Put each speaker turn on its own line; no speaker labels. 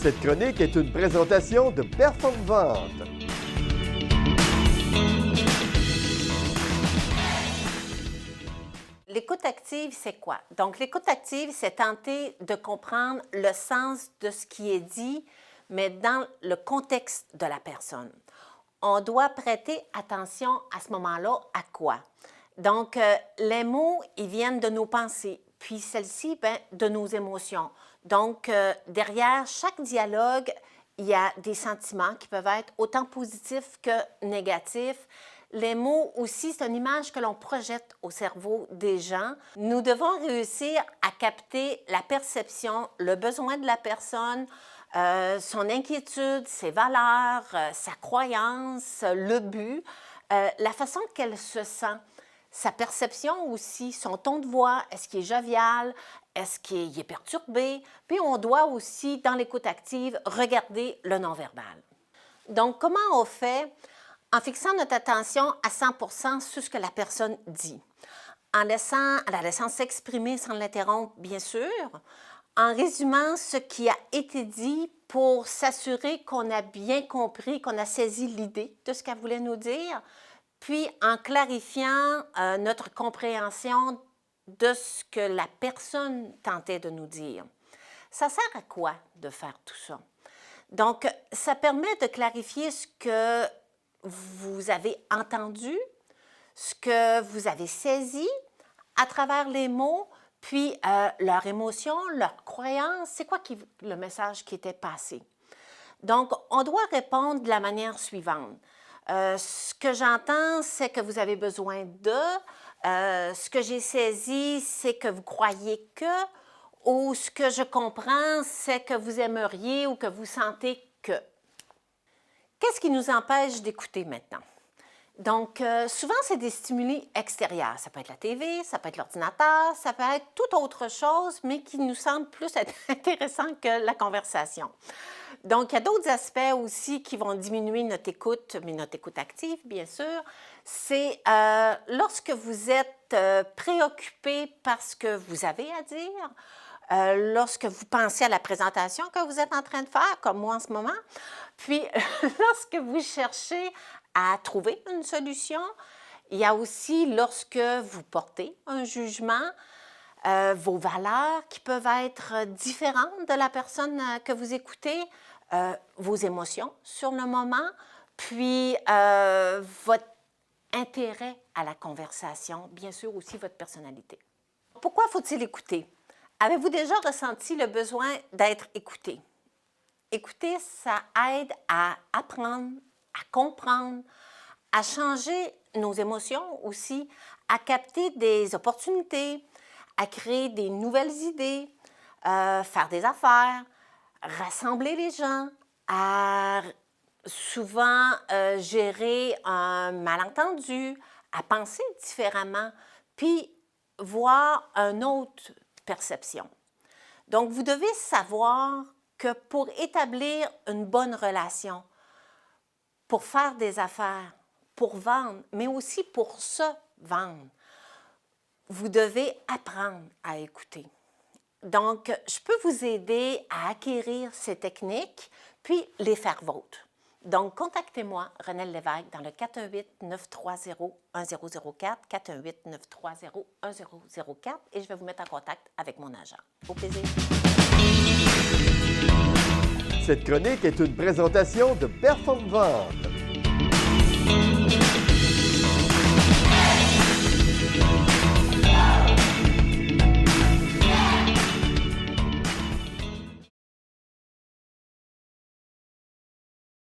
Cette chronique est une présentation de Performvente.
L'écoute active, c'est quoi? Donc, l'écoute active, c'est tenter de comprendre le sens de ce qui est dit, mais dans le contexte de la personne. On doit prêter attention à ce moment-là à quoi? Donc, les mots, ils viennent de nos pensées, puis celles-ci, de nos émotions. Donc, derrière chaque dialogue, il y a des sentiments qui peuvent être autant positifs que négatifs. Les mots aussi, c'est une image que l'on projette au cerveau des gens. Nous devons réussir à capter la perception, le besoin de la personne, son inquiétude, ses valeurs, sa croyance, le but, la façon qu'elle se sent, sa perception aussi, son ton de voix, est-ce qu'il est jovial, est-ce qu'il est perturbé? Puis on doit aussi, dans l'écoute active, regarder le non-verbal. Donc, comment on fait? En fixant notre attention à 100% sur ce que la personne dit, en la laissant s'exprimer sans l'interrompre, bien sûr, en résumant ce qui a été dit pour s'assurer qu'on a bien compris, qu'on a saisi l'idée de ce qu'elle voulait nous dire, puis en clarifiant notre compréhension de ce que la personne tentait de nous dire. Ça sert à quoi de faire tout ça? Donc, ça permet de clarifier ce que vous avez entendu, ce que vous avez saisi à travers les mots, puis leur émotion, leur croyance, c'est quoi le message qui était passé. Donc, on doit répondre de la manière suivante. Ce que j'entends, c'est que vous avez besoin de, ce que j'ai saisi, c'est que vous croyez que, ou ce que je comprends, c'est que vous aimeriez ou que vous sentez que. Qu'est-ce qui nous empêche d'écouter maintenant? Donc, souvent, c'est des stimuli extérieurs. Ça peut être la TV, ça peut être l'ordinateur, ça peut être toute autre chose, mais qui nous semble plus être intéressant que la conversation. Donc, il y a d'autres aspects aussi qui vont diminuer notre écoute, mais notre écoute active, bien sûr. C'est lorsque vous êtes préoccupé par ce que vous avez à dire, lorsque vous pensez à la présentation que vous êtes en train de faire, comme moi en ce moment, puis lorsque vous cherchez à trouver une solution, il y a aussi lorsque vous portez un jugement, vos valeurs qui peuvent être différentes de la personne que vous écoutez, vos émotions sur le moment, puis votre intérêt à la conversation, bien sûr aussi votre personnalité. Pourquoi faut-il écouter? Avez-vous déjà ressenti le besoin d'être écouté? Écouter, ça aide à apprendre, à comprendre, à changer nos émotions aussi, à capter des opportunités, à créer des nouvelles idées, faire des affaires, rassembler les gens, à souvent gérer un malentendu, à penser différemment, puis voir une autre perception. Donc, vous devez savoir que pour établir une bonne relation, pour faire des affaires, pour vendre, mais aussi pour se vendre, vous devez apprendre à écouter. Donc, je peux vous aider à acquérir ces techniques, puis les faire vôtres. Donc, contactez-moi, Renelle Lévesque, dans le 418-930-1004, 418-930-1004, et je vais vous mettre en contact avec mon agent. Au plaisir.
Cette chronique est une présentation de Performvente.